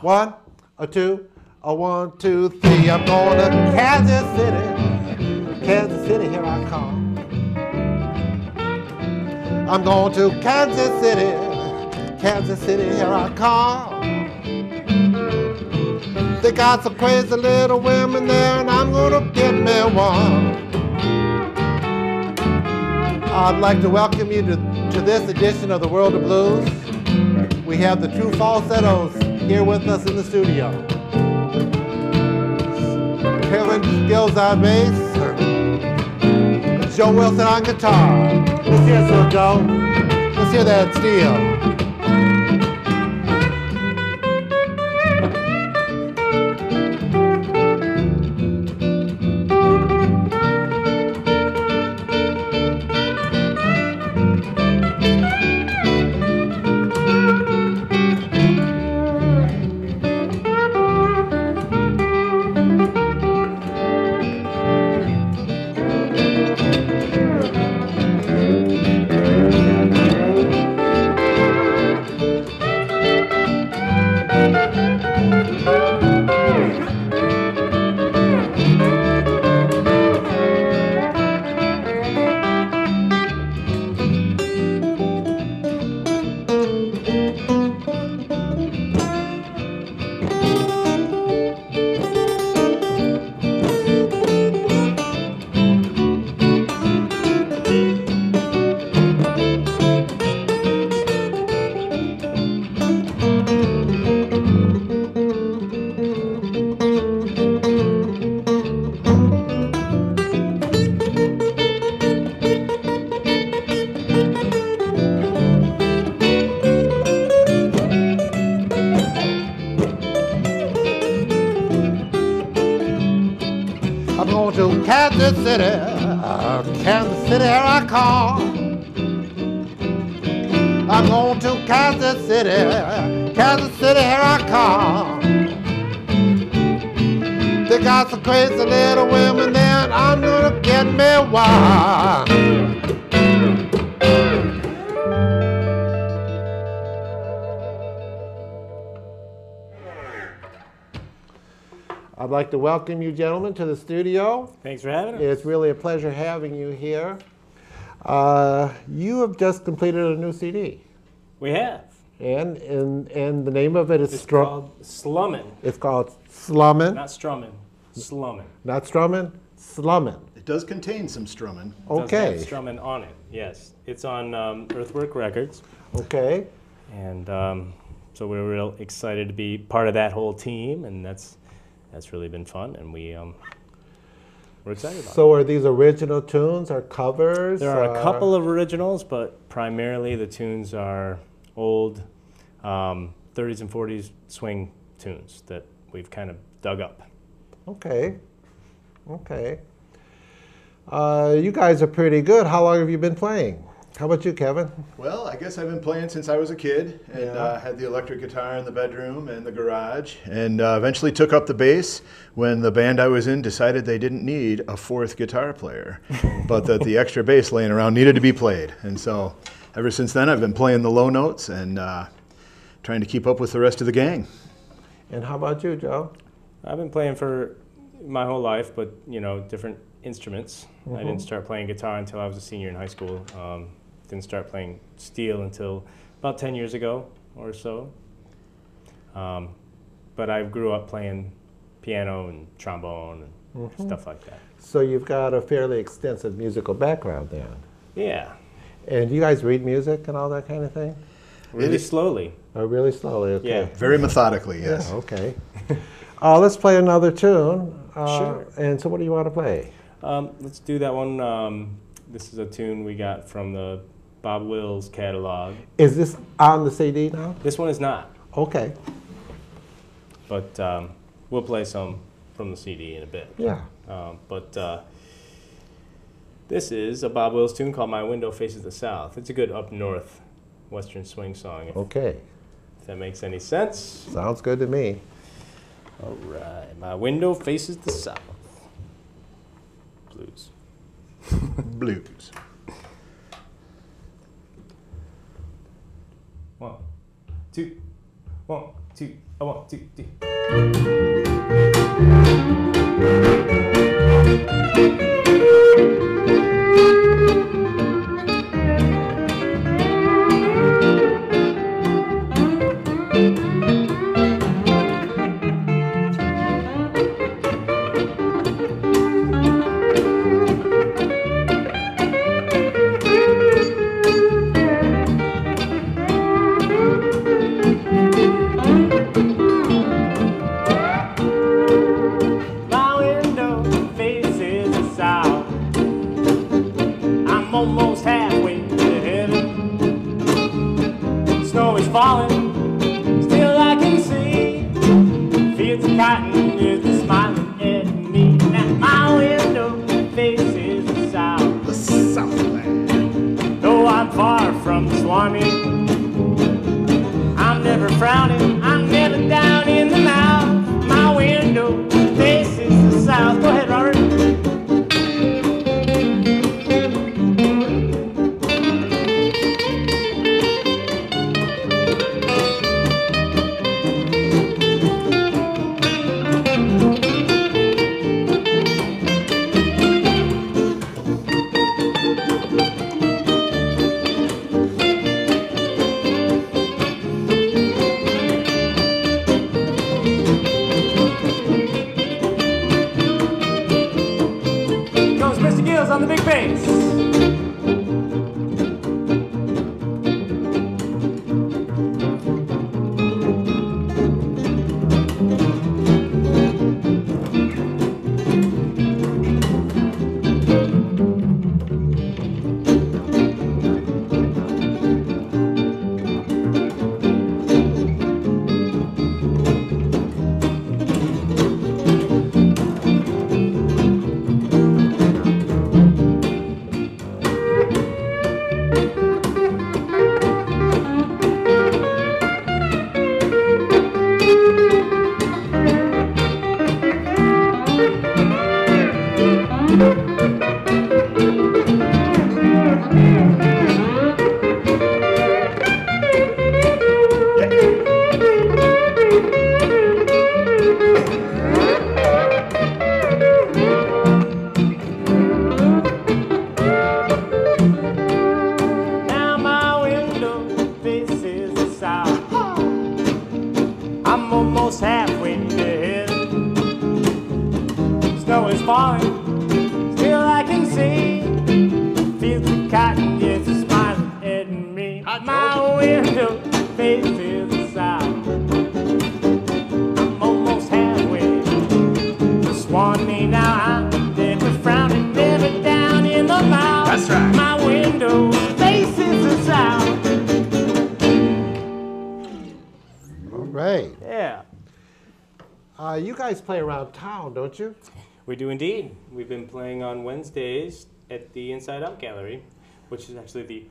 1, a 2, a 1, 2, 3. I'm going to Kansas City. Kansas City, here I come. I'm going to Kansas City. Kansas City, here I come. They got some crazy little women there, and I'm gonna get me one. I'd like to welcome you to this edition of the World of Blues. We have the true falsettos here with us in the studio. Gills on bass, Joe Wilson on guitar. Let's hear some, Joe. Let's hear that steel. I'm going to Kansas City, Kansas City, here I come. I'm going to Kansas City, Kansas City, here I come. They got some crazy little women there, and I'm gonna get me one. I'd like to welcome you gentlemen to the studio. Thanks for having us. It's really a pleasure having you here. You have just completed a new CD. We have. And the name of it is called Slummin'. It's called Slummin'. Not Strummin', Slummin'. Not Strummin', Slummin'. It does contain some strummin'. Okay. It does have Strummin' on it, yes. It's on Earthwork Records. Okay. And so we're real excited to be part of that whole team, and that's really been fun, and we're excited about it. So are these original tunes or covers? There are a couple of originals, but primarily the tunes are old 30s and 40s swing tunes that we've kind of dug up. Okay. Okay. You guys are pretty good. How long have you been playing? How about you, Kevin? Well, I guess I've been playing since I was a kid, and Yeah. had the electric guitar in the bedroom and the garage, and eventually took up the bass when the band I was in decided they didn't need a fourth guitar player, but that the extra bass laying around needed to be played. And so ever since then, I've been playing the low notes and trying to keep up with the rest of the gang. And how about you, Joe? I've been playing for my whole life, but different instruments. I didn't start playing guitar until I was a senior in high school. Didn't start playing steel until about 10 years ago or so. But I grew up playing piano and trombone and stuff like that. So you've got a fairly extensive musical background then. Yeah, And do you guys read music and all that kind of thing? really slowly. Oh, really slowly, okay. Yeah. Very methodically, yes. Yeah, okay. Let's play another tune. Sure. And so what do you want to play? Let's do that one. This is a tune we got from the Bob Wills catalog. Is this on the CD now? This one is not, Okay. but we'll play some from the CD in a bit. Yeah. But this is a Bob Wills tune called My Window Faces the South. It's a good up north western swing song, Okay. if that makes any sense. Sounds good to me. All right, My Window Faces the South. Blues. Blues. 1, 2, 1, 2, 1, 2, 3. Almost halfway to heaven. Snow is falling, still I can see fields of cotton just smiling at me. Now my window faces the south, Southland. though I'm far from swarming. I'm never frowning, I'm never down in the mouth. My window faces the south. Go ahead, Robert. Mr. Gills on the big bass. I'm almost halfway to heaven. Snow is falling, still I can see fields of cotton just smiling at me. My window faces the south. I'm almost halfway to Swanee now. I'm never frowning, never down in the mouth. That's right. My window faces the south. Right. Yeah. You guys play around town, don't you? We do indeed. We've been playing on Wednesdays at the Inside Out Gallery, which is actually the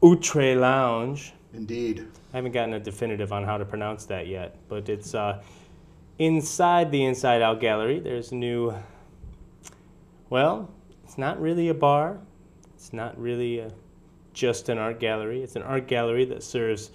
Outre Lounge. Indeed. I haven't gotten a definitive on how to pronounce that yet, but it's inside the Inside Out Gallery. There's a new, well, it's not really a bar. It's not really just an art gallery. It's an art gallery that serves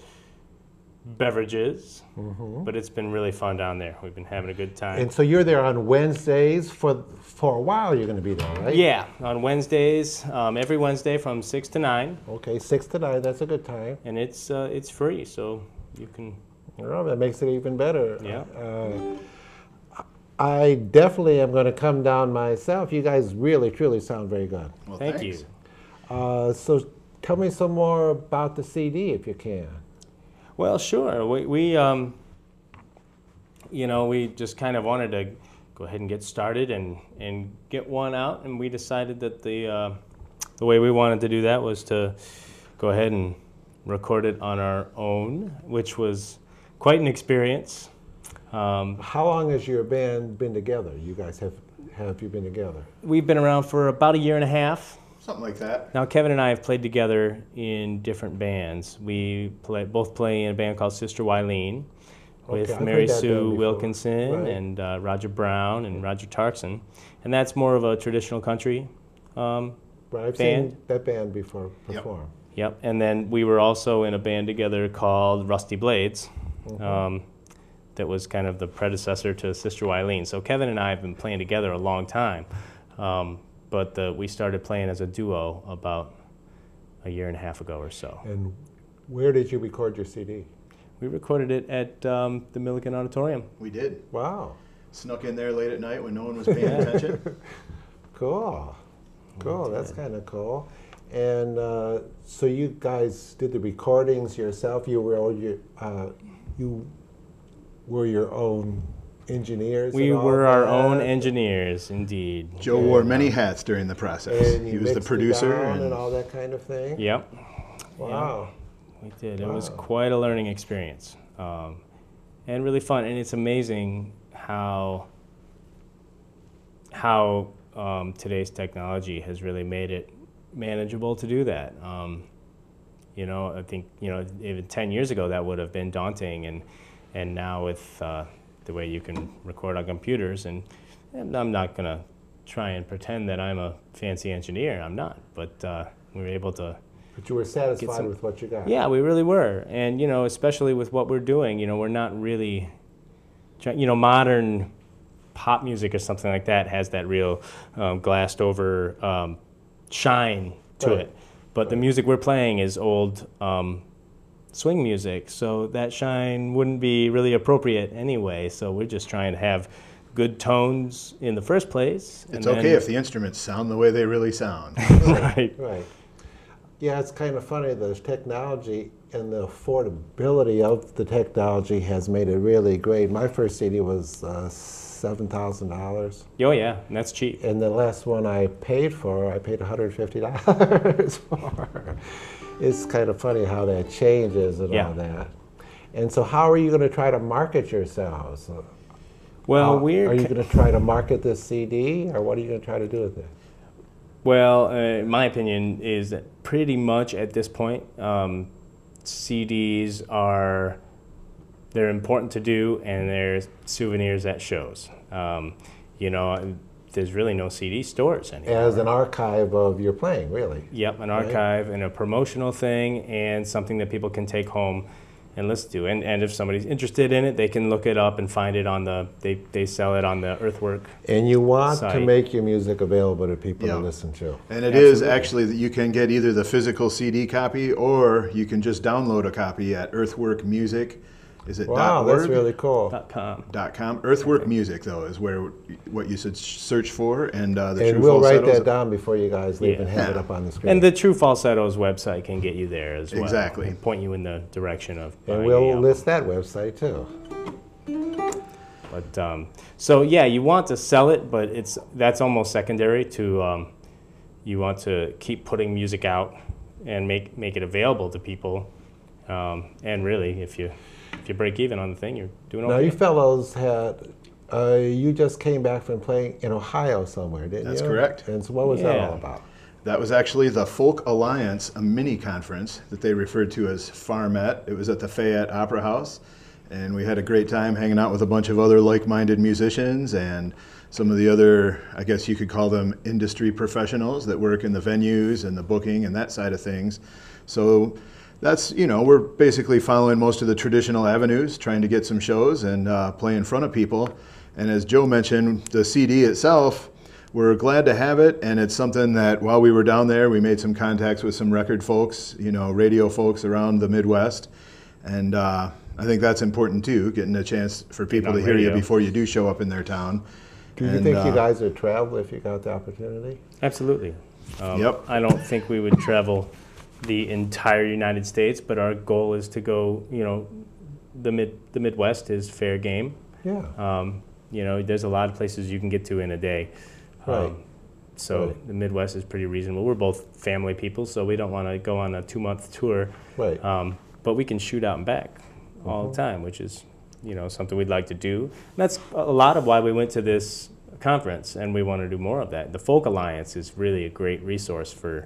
beverages, but it's been really fun down there. We've been having a good time. And so you're there on Wednesdays for a while. You're going to be there, right? Yeah, on Wednesdays, every Wednesday from 6 to 9. Okay, 6 to 9. That's a good time. And it's free, so you can. Oh, that makes it even better. Yeah. I definitely am going to come down myself. You guys really, truly sound very good. Well, Thank thanks. you. So tell me some more about the CD, if you can. Well, sure. We just kind of wanted to go ahead and get started and get one out, and we decided that the way we wanted to do that was to go ahead and record it on our own, which was quite an experience. How long has your band been together? You guys have you been together? We've been around for about a year and a half. Something like that. Now, Kevin and I have played together in different bands. We both play in a band called Sister Wileen with I've Mary heard that band Sue before. Wilkinson Right. and Roger Brown and Roger Tarkson. And that's more of a traditional country Right, I've band. seen that band before Yep. perform. Yep. And then we were also in a band together called Rusty Blades. that was kind of the predecessor to Sister Wileen. So Kevin and I have been playing together a long time, but we started playing as a duo about a year and a half ago or so. And where did you record your CD? We recorded it at the Milliken Auditorium. We did. Wow. Snuck in there late at night when no one was paying attention. Cool. Cool. That's kind of cool. And so you guys did the recordings yourself. You were your own engineers. We were our own engineers, indeed. Joe wore many hats during the process. And He was the producer and all that kind of thing. Yep. Wow. We did. It was quite a learning experience, and really fun. And it's amazing how today's technology has really made it manageable to do that. You know, I think, you know, even 10 years ago that would have been daunting, and now with the way you can record on computers, and I'm not gonna try and pretend that I'm a fancy engineer. I'm not, but we were able to. But you were satisfied with what you got. Yeah, we really were, and you know, especially with what we're doing, you know, we're not really, you know, modern pop music or something like that has that real glassed over shine to it. But the music we're playing is old swing music, so that shine wouldn't be really appropriate anyway. So we're just trying to have good tones in the first place. It's okay if the instruments sound the way they really sound. Right. Right. Yeah, it's kind of funny. The technology and the affordability of the technology has made it really great. My first CD was $7,000. Oh yeah, and that's cheap. And the last one I paid $150 for. It's kind of funny how that changes and all that. And so how are you going to try to market yourselves? Well, are you going to try to market this CD, or what are you going to try to do with it? Well, my opinion is that pretty much at this point, CDs they're important to do, and they're souvenirs at shows. You know, there's really no CD stores anymore. As an archive of your playing, really. Yep, an archive and a promotional thing, and something that people can take home and listen to. And if somebody's interested in it, they can look it up and find it on they sell it on the Earthwork And you want site. to make your music available to people to listen to. And it is actually that you can get either the physical CD copy, or you can just download a copy at Earthwork Music. Is it Wow, .org? that's really cool. .com. .com. Earthwork Music, though, is what you should search for, and the And True we'll write Falsettos. that down before you guys leave and have it up on the screen. And the True Falsettos website can get you there as well. Exactly. And point you in the direction of And buying we'll the album. list that website too. But so yeah, you want to sell it, but that's almost secondary to you want to keep putting music out and make it available to people. And really, if you break even on the thing, you're doing okay. Now you fellows had, you just came back from playing in Ohio somewhere, didn't you? That's correct. And so what was that all about? That was actually the Folk Alliance, a mini conference that they referred to as Farmet. It was at the Fayette Opera House, and we had a great time hanging out with a bunch of other like-minded musicians and some of the other, I guess you could call them industry professionals that work in the venues and the booking and that side of things. So that's, you know, we're basically following most of the traditional avenues, trying to get some shows and play in front of people. And as Joe mentioned, the CD itself, we're glad to have it, and it's something that while we were down there, we made some contacts with some record folks, you know, radio folks around the Midwest. And I think that's important too, getting a chance for people to hear you before you do show up in their town. Do you think you guys would travel if you got the opportunity? Absolutely. Yep. I don't think we would travel the entire United States, but our goal is to go, you know, the Midwest is fair game. Yeah. You know, there's a lot of places you can get to in a day. Right. So the Midwest is pretty reasonable. We're both family people, so we don't want to go on a 2-month tour. Right. But we can shoot out and back all the time, which is, you know, something we'd like to do. And that's a lot of why we went to this conference, and we want to do more of that. The Folk Alliance is really a great resource for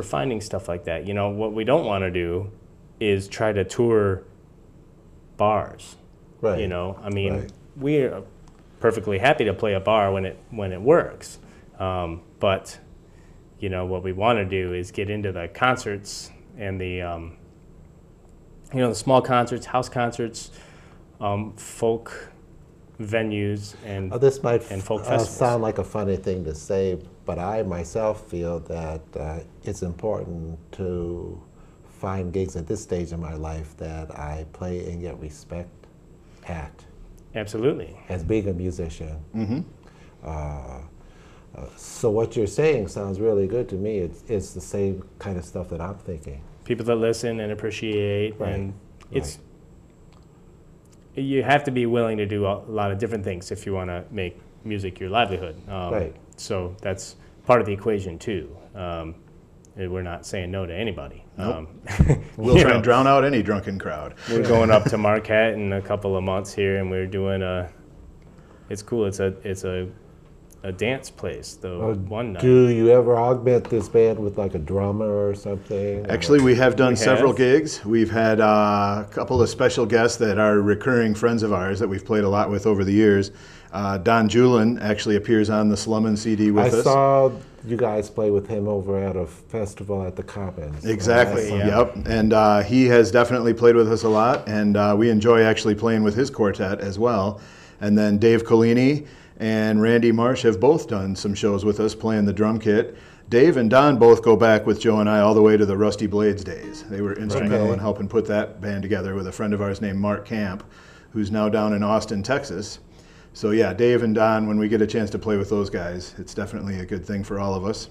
finding stuff like that. You know, what we don't want to do is try to tour bars. Right. You know, I mean, we're perfectly happy to play a bar when it works, but you know, what we want to do is get into the concerts and the you know, the small concerts, house concerts, folk venues, and This might and folk festivals. sound like a funny thing to say, but I myself feel that it's important to find gigs at this stage in my life that I play and get respect at. Absolutely. As being a musician. Mm-hmm. So what you're saying sounds really good to me. It's the same kind of stuff that I'm thinking. People that listen and appreciate, Right. and it's you have to be willing to do a lot of different things if you want to make music your livelihood. Right. So that's part of the equation too. We're not saying no to anybody. Nope. We'll try and drown out any drunken crowd. We're going up to Marquette in a couple of months here, and we're doing it's cool. It's a dance place though. One night. Do you ever augment this band with like a drummer or something? Actually, we have done We several have. gigs. We've had a couple of special guests that are recurring friends of ours that we've played a lot with over the years. Don Julin actually appears on the Slummin' CD with I us. saw you guys play with him over at a festival at the Commons. Exactly, Yeah. yep. And he has definitely played with us a lot, and we enjoy actually playing with his quartet as well. And then Dave Collini and Randy Marsh have both done some shows with us playing the drum kit. Dave and Don both go back with Joe and I all the way to the Rusty Blades days. They were instrumental Okay. in helping put that band together with a friend of ours named Mark Camp, who's now down in Austin, Texas. So yeah, Dave and Don, when we get a chance to play with those guys, it's definitely a good thing for all of us.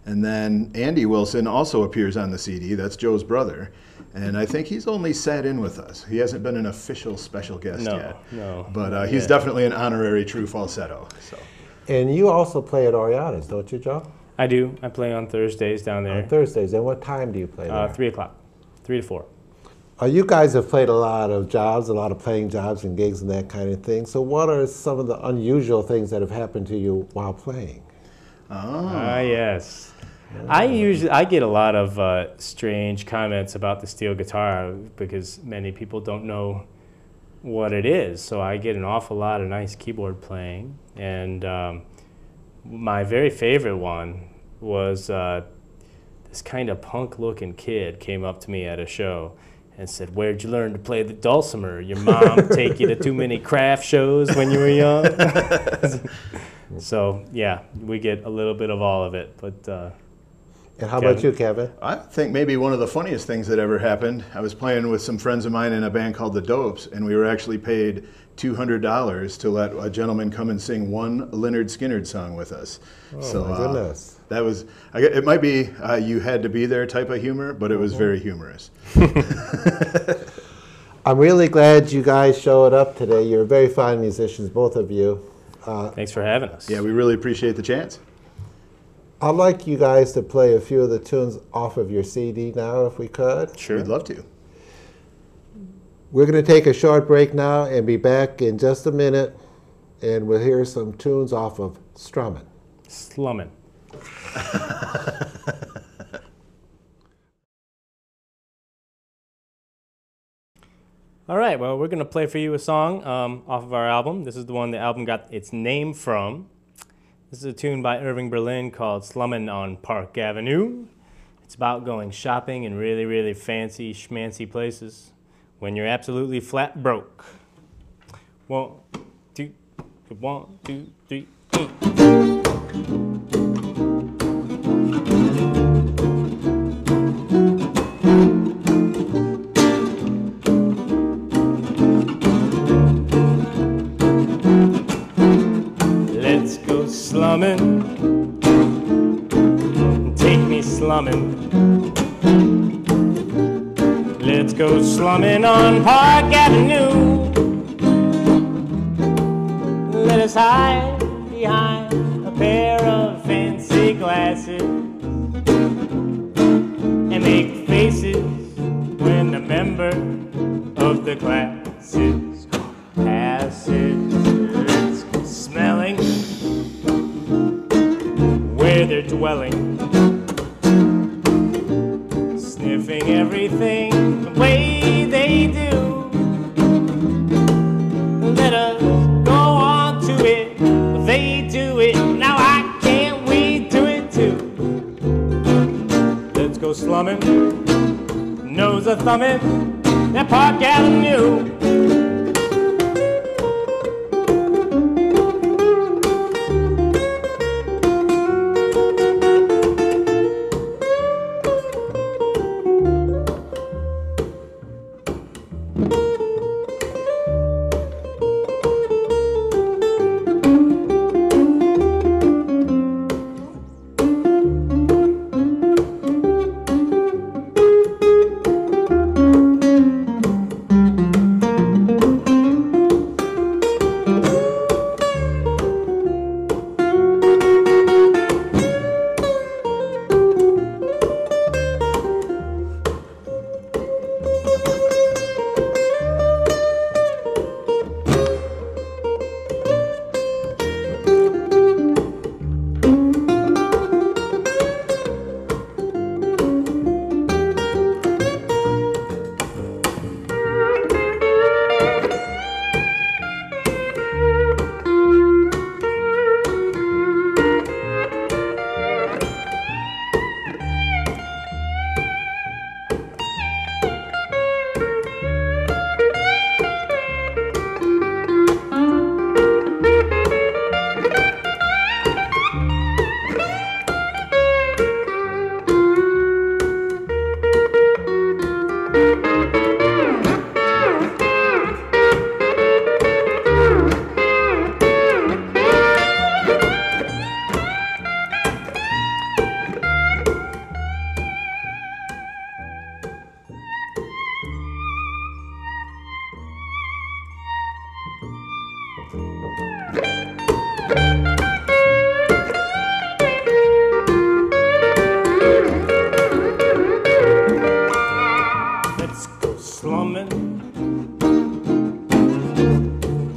And then Andy Wilson also appears on the CD. That's Joe's brother. And I think he's only sat in with us. He hasn't been an official special guest yet. No. But he's Yeah. definitely an honorary true falsetto. So. And you also play at Oriana's, don't you, Joe? I do. I play on Thursdays down there. On Thursdays. And what time do you play there? 3 o'clock, 3 to 4. You guys have played a lot of jobs, a lot of playing jobs and gigs and that kind of thing. So what are some of the unusual things that have happened to you while playing? Yes. I get a lot of strange comments about the steel guitar because many people don't know what it is. So I get an awful lot of nice keyboard playing. And my very favorite one was this kind of punk-looking kid came up to me at a show and said, "Where'd you learn to play the dulcimer? Your mom take you to too many craft shows when you were young?" So yeah, we get a little bit of all of it. But And how about you, Kevin? I think maybe one of the funniest things that ever happened, I was playing with some friends of mine in a band called The Dopes, and we were actually paid $200 to let a gentleman come and sing one Lynyrd Skynyrd song with us. Oh, my goodness. That was, it might be you had to be there type of humor, but it was very humorous. I'm really glad you guys showed up today. You're very fine musicians, both of you. thanks for having us. Yeah, we really appreciate the chance. I'd like you guys to play a few of the tunes off of your CD now, if we could. Sure. We'd love to. We're going to take a short break now and be back in just a minute, and we'll hear some tunes off of Strummin'. Slummin'. All right, well, we're going to play for you a song off of our album. This is the one the album got its name from. This is a tune by Irving Berlin called Slummin' on Park Avenue. It's about going shopping in really, really fancy, schmancy places when you're absolutely flat broke. 1, 2, 1, 2, 3, 8. Let's go slummin', take me slummin'. Let's go slummin' on Park Avenue. Let us hide behind a pair of fancy glasses and make faces when a member of the class is passes. Let's go smelling where they're dwelling, sniffing everything the way they do. Let us go on to it, they do it, now I can't we do it too. Let's go slumming, nose a slumming that Park Avenue.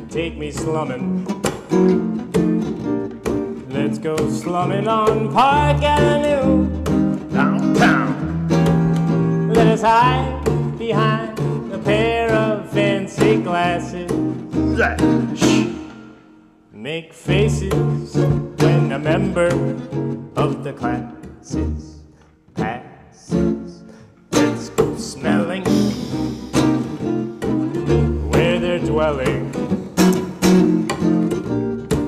Take me slumming. Let's go slumming on Park Avenue. Downtown. Let us hide behind a pair of fancy glasses. Make faces when a member of the classes passes. Let's go smelling where they're dwelling,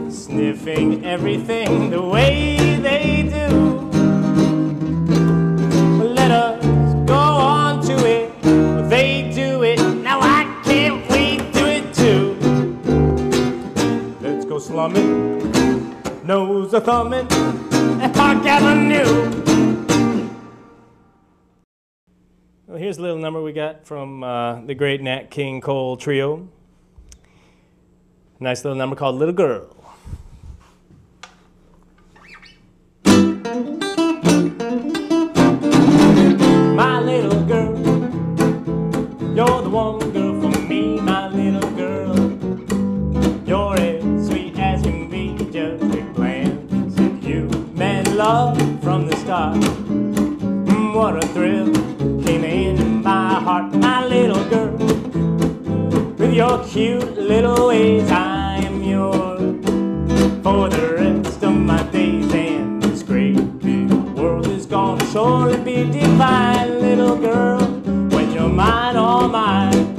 sniffing everything the way they do. Let us go on to it, they do it, now I can't wait to it too. Let's go slumming, nose a thumbing at Park Avenue. Well, here's a little number we got from the great Nat King Cole Trio. Nice little number called Little Girl. My little girl, you're the one girl for me, my little girl. You're as sweet as can be, just a glance at you. Man, love from the start, what a thrill came in my heart, my little girl. With your cute little ways, I am yours for the rest of my days. And this great big world is gonna surely be divine, little girl, when you're mine, all mine,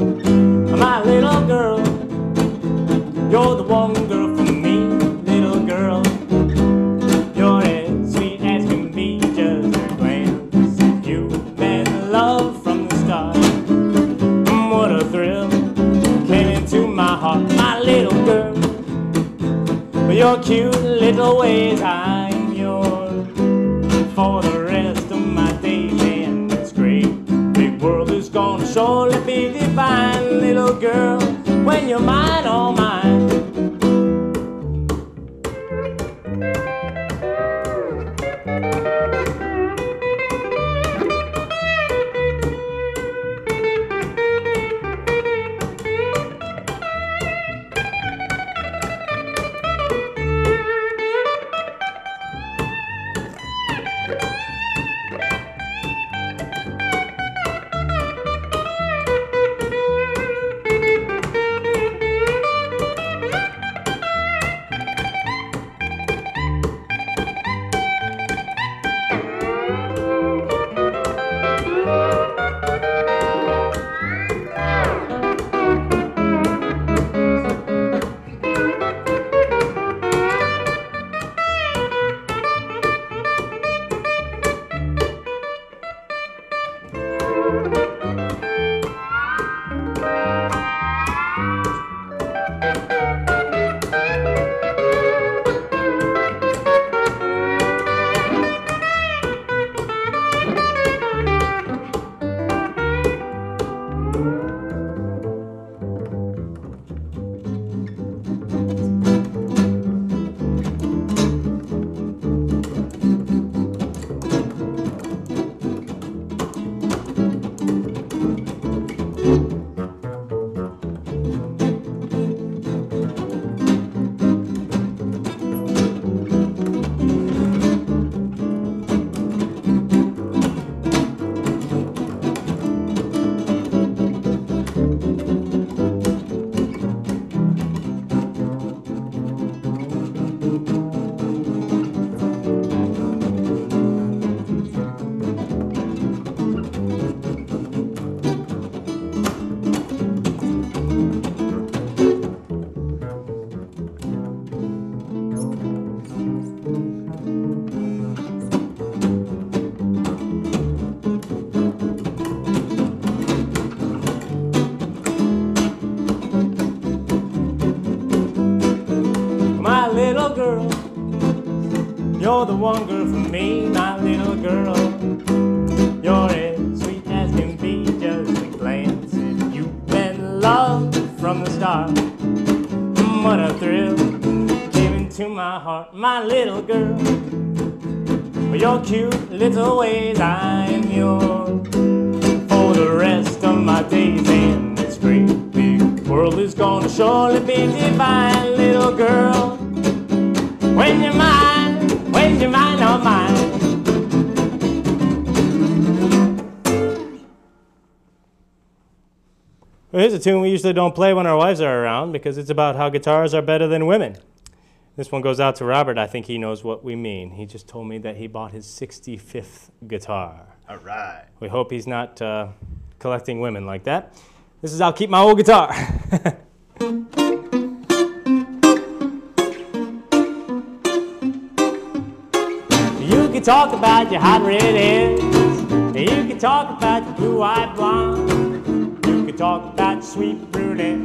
my little girl. You're the one girl for me, little girl. You're as sweet as can be, just a glance at you. Man, love from the start, what a thrill came into my heart, my little girl. With your cute little ways, I'm yours for the rest of my days. And this great big world is gonna surely be divine, little girl, when you're mine, all mine. You're the one girl for me, my little girl. You're as sweet as can be, just a glance at you. Been love from the start. What a thrill came into my heart, my little girl. For your cute little ways, I am yours for the rest of my days. And this great big world is gonna surely be divine, little girl. When you're mine, oh mine. Well, here's a tune we usually don't play when our wives are around because it's about how guitars are better than women. This one goes out to Robert. I think he knows what we mean. He just told me that he bought his 65th guitar. All right. We hope he's not collecting women like that. This is I'll Keep My Old Guitar. You can talk about your hot red hairs. You can talk about your blue-eyed blonde. You can talk about your sweet brunette.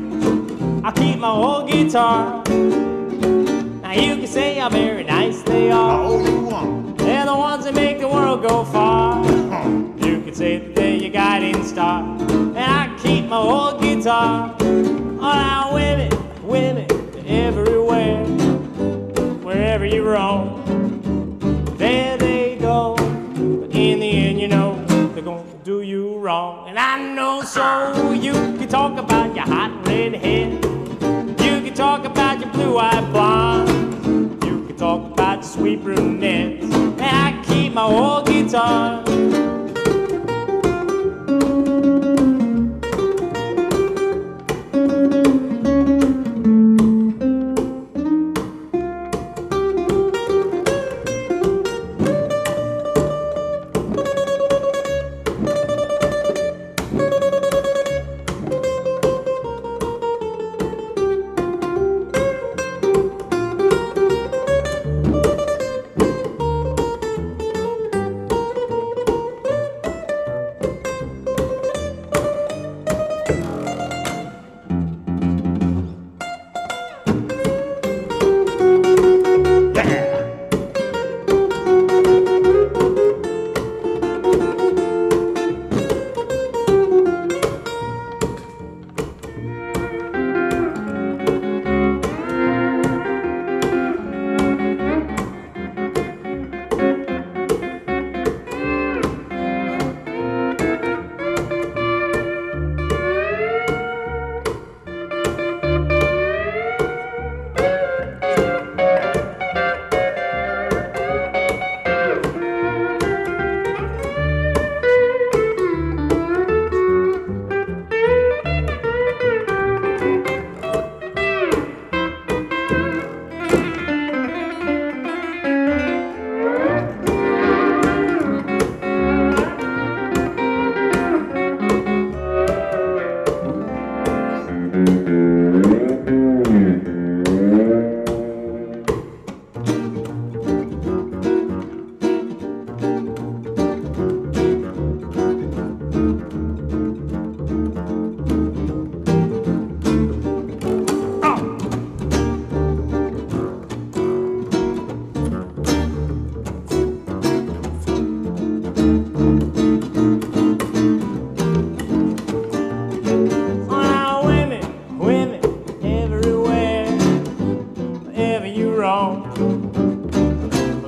I'll keep my old guitar. Now you can say how very nice they are. All you want. They're the ones that make the world go far. You can say that they're your guiding star. And I keep my old guitar. Oh, now women, everywhere, wherever you roam, there they go. But in the end, you know, they're gonna do you wrong. And I know so you can talk about your hot red head. You can talk about your blue-eyed blonde. You can talk about your sweet brunettes. And I keep my old guitar.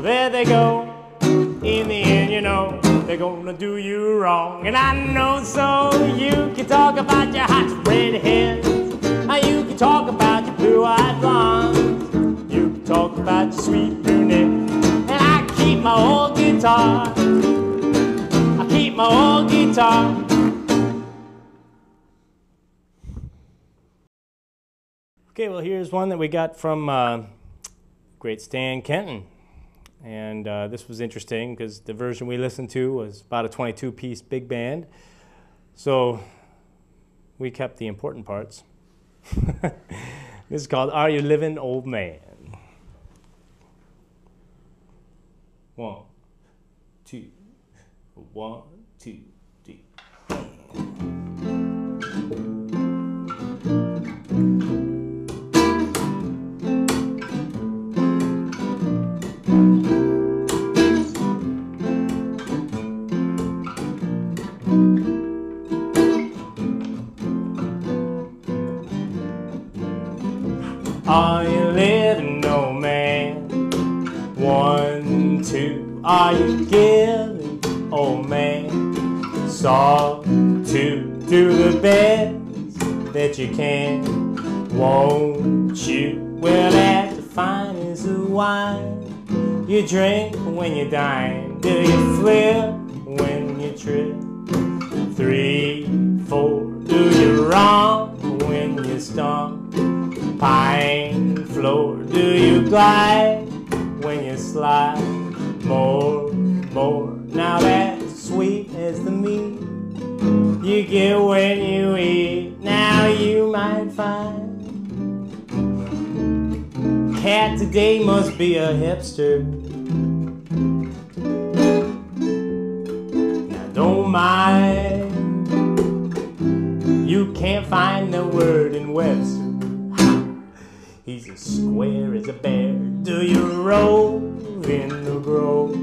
There they go. In the end, you know, they're gonna do you wrong. And I know so you can talk about your hot red hairs. You can talk about your blue-eyed blondes. You can talk about your sweet brunette. And I keep my old guitar. I keep my old guitar. Okay, well, here's one that we got from great Stan Kenton. And this was interesting because the version we listened to was about a 22-piece big band. So we kept the important parts. This is called Are You Living, Old Man? 1, 2, 1, 2, 3. Are you living, old man? 1, 2, are you giving, old man? Sawtooth, do the best that you can. Won't you? Well, that's the finest of wine. You drink when you dine. Do you flip when you trip? 3, 4, do you wrong when you stomp? Pine floor, do you glide when you slide? More, now that's sweet as the meat you get when you eat. Now you might find cat today must be a hipster. Now don't mind, you can't find the word in Webster. He's as square as a bear. Do you roll in the grove?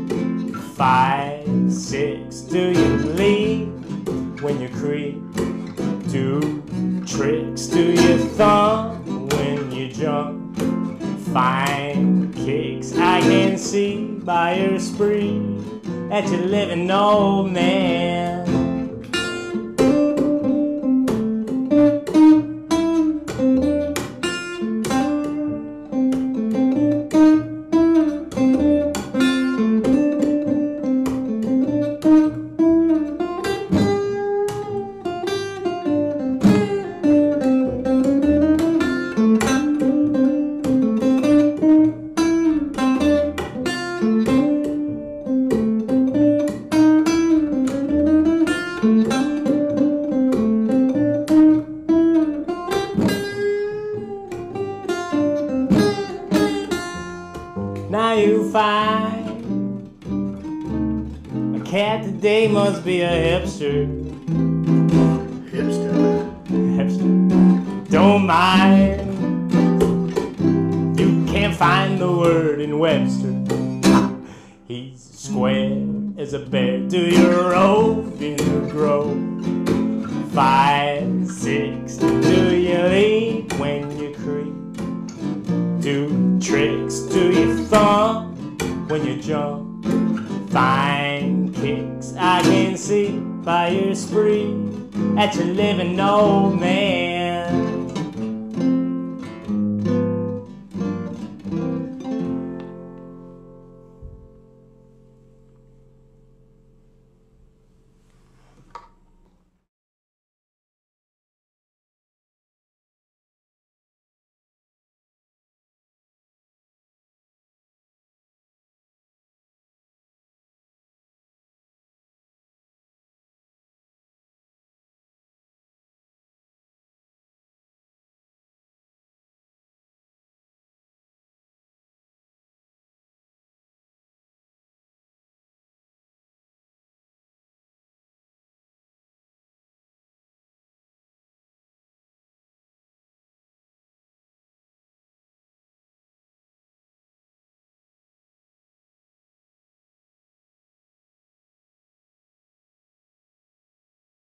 5, 6, do you leave when you creep? 2 tricks, do you thump when you jump? Fine kicks, I can see by your spree that you're living, old man. Now you find a cat today must be a hipster. Hipster. Don't mind, you can't find the word in Webster. He's square as a bear. Do you rove in the grove? 5, 6, do you leave when you creep? 2 tricks, do you thump when you jump? Fine kicks, I can see by your spree that you're living, old man.